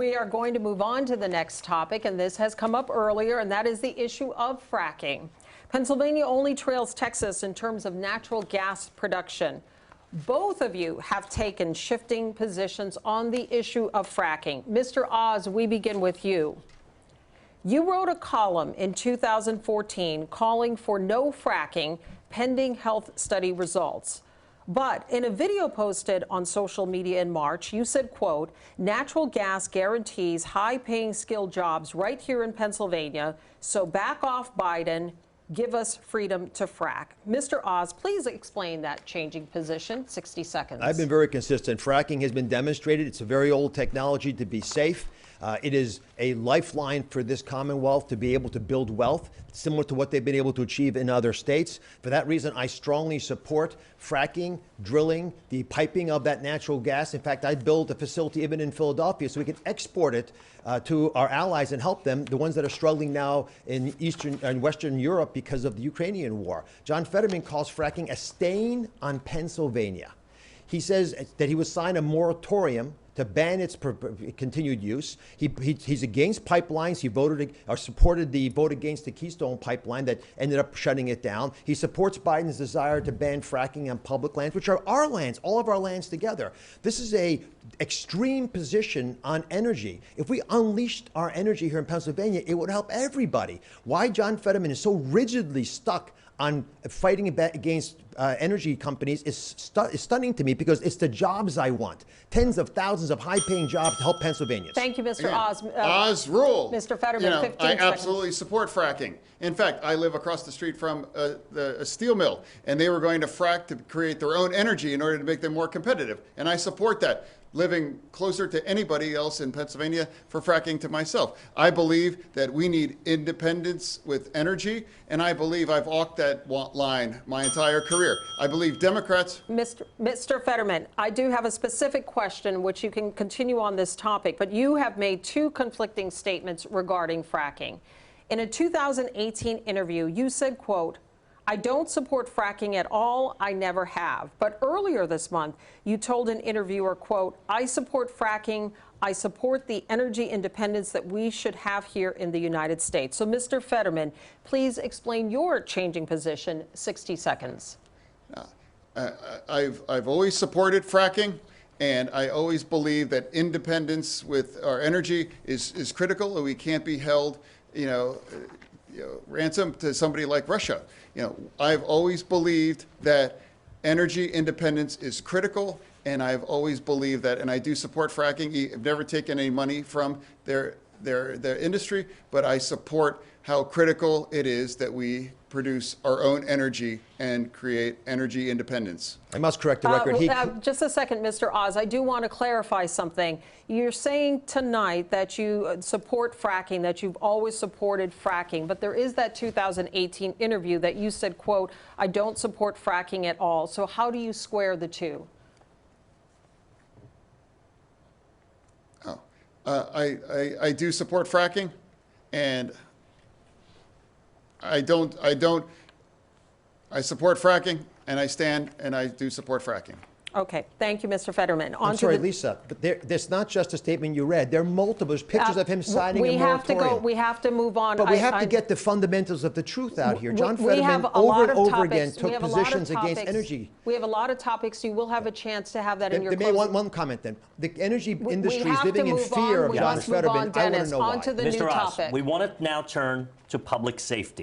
We are going to move on to the next topic, and this has come up earlier, and that is the issue of fracking. Pennsylvania only trails Texas in terms of natural gas production. Both of you have taken shifting positions on the issue of fracking. Mr. Oz, we begin with you. You wrote a column in 2014 calling for no fracking pending health study results. But in a video posted on social media in March, you said, quote, natural gas guarantees high-paying skilled jobs right here in Pennsylvania, so back off Biden, give us freedom to frack. Mr. Oz, please explain that changing position. 60 seconds. I've been very consistent. Fracking has been demonstrated. It's a very old technology to be safe. It is a lifeline for this Commonwealth to be able to build wealth, similar to what they've been able to achieve in other states. For that reason, I strongly support fracking, drilling, the piping of that natural gas. In fact, I'd build a facility even in Philadelphia so we can export it to our allies and help them, the ones that are struggling now in Eastern and Western Europe because of the Ukrainian war. John Fetterman calls fracking a stain on Pennsylvania. He says that he would sign a moratorium to ban its continued use. He's against pipelines. He voted or supported the vote against the Keystone pipeline that ended up shutting it down. He supports Biden's desire to ban fracking on public lands, which are our lands, all of our lands together. This is a extreme position on energy. If we unleashed our energy here in Pennsylvania, it would help everybody. Why John Fetterman is so rigidly stuck on fighting against energy companies is stunning to me, because it's the jobs I want. Tens of thousands of high-paying jobs to help Pennsylvanians. Thank you, Mr. Oz. Oz rule. Mr. Fetterman, 15 I seconds. absolutely support fracking. In fact, I live across the street from a steel mill, and they were going to frack to create their own energy in order to make them more competitive. And I support that, living closer to anybody else in Pennsylvania for fracking to myself. I believe that we need independence with energy, and I believe I've walked that line my entire career. I believe Democrats... Mr. Fetterman, I do have a specific question which you can continue on this topic, but you have made two conflicting statements regarding fracking. In a 2018 interview, you said, quote, I don't support fracking at all. I never have. But earlier this month, you told an interviewer, quote, I support fracking. I support the energy independence that we should have here in the United States. So, Mr. Fetterman, please explain your changing position. 60 seconds. I've always supported fracking, and I always believe that independence with our energy is critical, and we can't be held, ransom to somebody like Russia. I've always believed that energy independence is critical, and I've always believed that, and I do support fracking. I've never taken any money from their industry, but I support how critical it is that we produce our own energy and create energy independence. I must correct the record. Just a second, Mr. Oz. I do want to clarify something. You're saying tonight that you support fracking, that you've always supported fracking, but there is that 2018 interview that you said, quote, I don't support fracking at all. So how do you square the two? I do support fracking, and I support fracking, and I do support fracking. Okay. Thank you, Mr. Fetterman. I'm sorry, Lisa, but there's not just a statement you read. There are multiple. There's pictures of him signing a moratorium. We have to move on. But we have to get the fundamentals of the truth out here. John Fetterman over and over again took positions against energy. We have a lot of topics. You will have a chance to have that in your closing. There may one comment then. The energy industry is living in fear of John Fetterman. I want to know why. On to the new topic. We want to now turn to public safety.